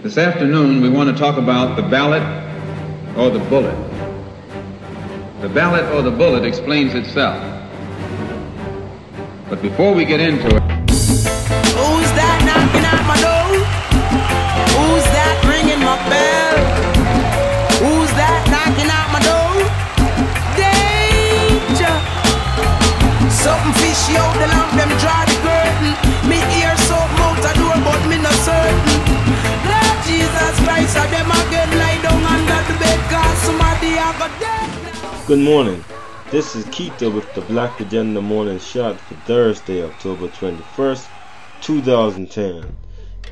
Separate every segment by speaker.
Speaker 1: This afternoon, we want to talk about the ballot or the bullet. The ballot or the bullet explains itself. But before we get into it...
Speaker 2: Who's that knocking at my door? Who's that ringing my bell? Who's that knocking at my door? Danger! Something fishy out the lamp, them draw the curtain. Me ear so mouth a door, but me not certain. Lord Jesus Christ, of them again lie down under the bed, cause somebody have a dead.
Speaker 3: Good morning. This is Keita with the Black Agenda Morning Shot for Thursday, October 21st, 2010.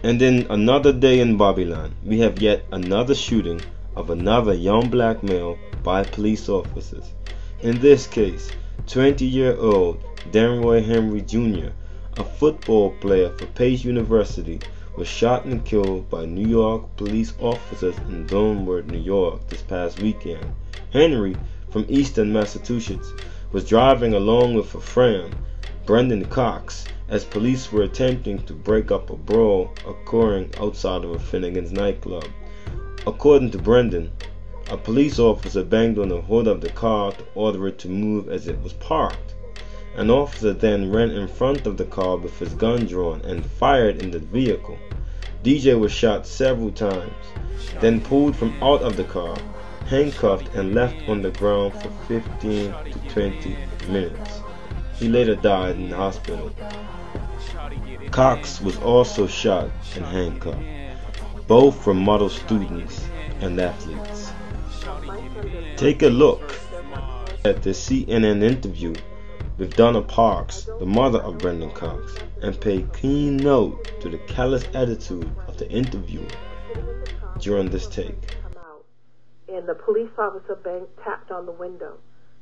Speaker 3: And in another day in Babylon, we have yet another shooting of another young black male by police officers. In this case, 20-year-old Danroy Henry Jr., a football player for Pace University, was shot and killed by New York police officers in Danroy, New York this past weekend. Henry, from Eastern Massachusetts, was driving along with a friend, Brendan Cox, as police were attempting to break up a brawl occurring outside of a Finnegan's nightclub. According to Brendan, a police officer banged on the hood of the car to order it to move as it was parked. An officer then ran in front of the car with his gun drawn and fired in the vehicle. DJ was shot several times, then pulled from out of the car, handcuffed and left on the ground for 15 to 20 minutes. He later died in the hospital. Cox was also shot and handcuffed. Both were model students and athletes. Take a look at the CNN interview with Donna Parks, the mother of Brendan Cox, and pay keen note to the callous attitude of the interviewer during this take.
Speaker 4: And the police officer tapped on the window.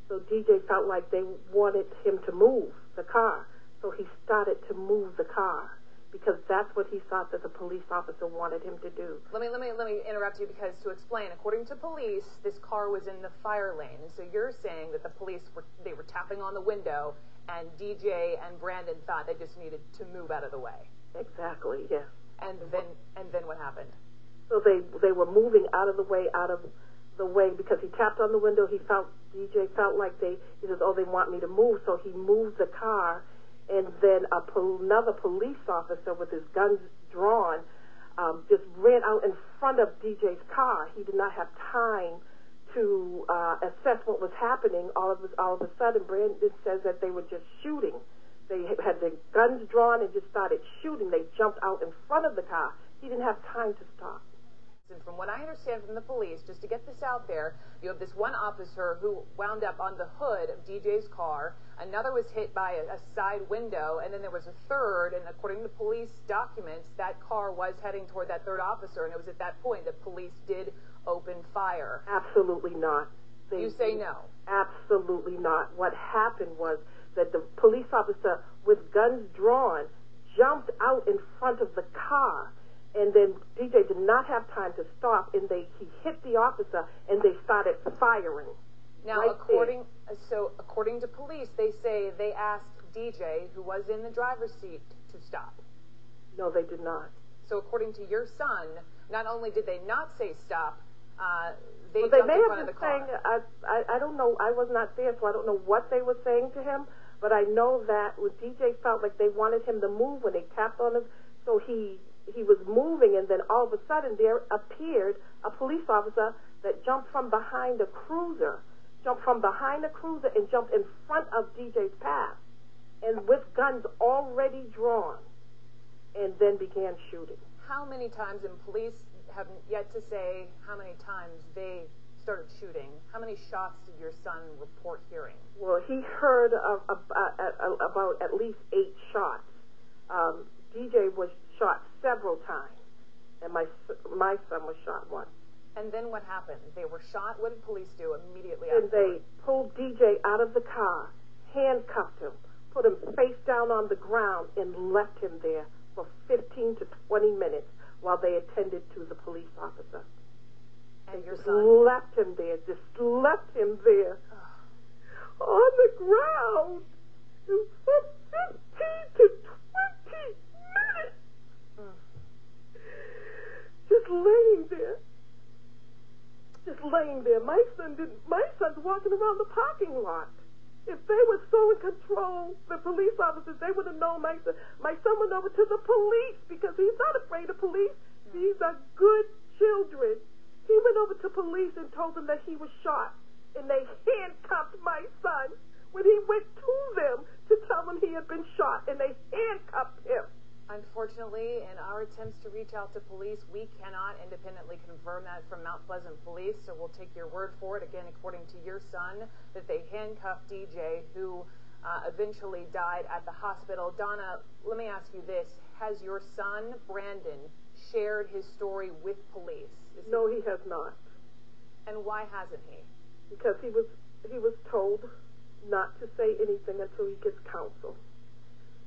Speaker 4: So DJ felt like they wanted him to move the car. So he started to move the car because that's what he thought that the police officer wanted him to do. Let me
Speaker 5: interrupt you because to explain, according to police, this car was in the fire lane. And so you're saying that the police were tapping on the window and DJ and Brandon thought they just needed to move out of the way.
Speaker 4: Exactly, yeah.
Speaker 5: And then what happened?
Speaker 4: So they were moving out of the way because he tapped on the window. DJ felt like he says, oh, they want me to move. So he moved the car, and then another police officer with his guns drawn just ran out in front of DJ's car. He did not have time to assess what was happening. All of a sudden, Brandon says that they were just shooting. They had their guns drawn and just started shooting. They jumped out in front of the car. He didn't have time to stop.
Speaker 5: And from what I understand from the police, just to get this out there, you have this one officer who wound up on the hood of DJ's car, another was hit by a side window, and then there was a third, and according to police documents, that car was heading toward that third officer, and it was at that point that police did open fire.
Speaker 4: Absolutely not.
Speaker 5: You say no?
Speaker 4: Absolutely not. What happened was that the police officer with guns drawn jumped out in front of the car. And then DJ did not have time to stop, and he hit the officer, and they started firing.
Speaker 5: Now,
Speaker 4: right
Speaker 5: according to police, they say they asked DJ, who was in the driver's seat, to stop.
Speaker 4: No, they did not.
Speaker 5: So according to your son, not only did they not say stop, they
Speaker 4: jumped in front of the car. I don't know. I was not there, so I don't know what they were saying to him. But I know that when DJ felt like they wanted him to move when they tapped on him, so he was moving, and then all of a sudden there appeared a police officer that jumped from behind a cruiser and jumped in front of DJ's path, and with guns already drawn, and then began shooting.
Speaker 5: How many times, and police have yet to say how many times they started shooting, how many shots did your son report hearing?
Speaker 4: Well, he heard about at least 8 shots. DJ was shot several times, and my son was shot once.
Speaker 5: And then what happened? They were shot. What did police do immediately
Speaker 4: after?
Speaker 5: And
Speaker 4: they pulled DJ out of the car, handcuffed him, put him face down on the ground, and left him there for 15 to 20 minutes while they attended to the police officer.
Speaker 5: And your
Speaker 4: just
Speaker 5: son?
Speaker 4: left him there on the ground for 15 to 20 minutes. just laying there. Just laying there. My son's walking around the parking lot. If they were so in control, the police officers, they would have known my son. My son went over to the police because he's not afraid of police. These are good children. He went over to police and told them that he was shot, and they handcuffed my son when he went to them to tell them he had been shot, and they handcuffed him.
Speaker 5: Unfortunately, in our attempts to reach out to police, we cannot independently confirm that from Mount Pleasant Police, so we'll take your word for it. Again, according to your son, that they handcuffed DJ, who eventually died at the hospital. Donna, let me ask you this. Has your son, Brandon, shared his story with police?
Speaker 4: No, he has not.
Speaker 5: And why hasn't he?
Speaker 4: Because he was told not to say anything until he gets counsel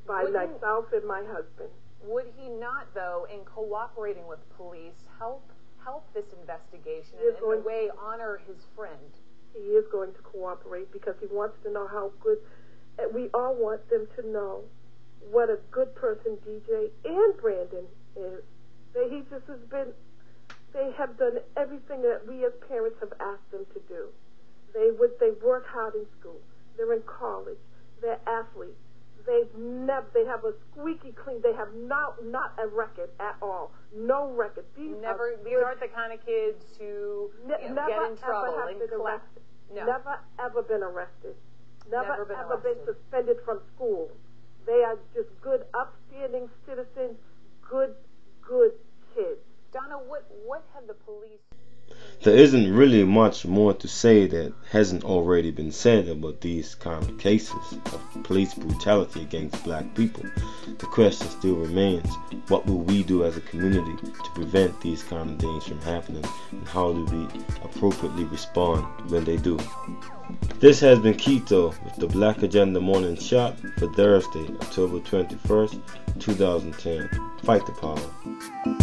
Speaker 4: by myself and my husband.
Speaker 5: Would he not, though, in cooperating with police, help this investigation and in a way honor his friend?
Speaker 4: He is going to cooperate because he wants to know how good, and we all want them to know what a good person DJ and Brandon is. They have done everything that we as parents have asked them to do. They work hard in school. They're in college. They're athletes. They have a squeaky clean. They have not a record at all. No record. These
Speaker 5: aren't the kind of kids who get in trouble and collect. No.
Speaker 4: Never ever been arrested. Never ever been suspended from school. They are just good, upstanding citizens. Good kids.
Speaker 5: Donna, what have the police?
Speaker 3: There isn't really much more to say that hasn't already been said about these kind of cases of police brutality against black people. The question still remains, what will we do as a community to prevent these kind of things from happening, and how do we appropriately respond when they do? This has been Keto with the Black Agenda Morning Shot for Thursday, October 21st, 2010. Fight the power.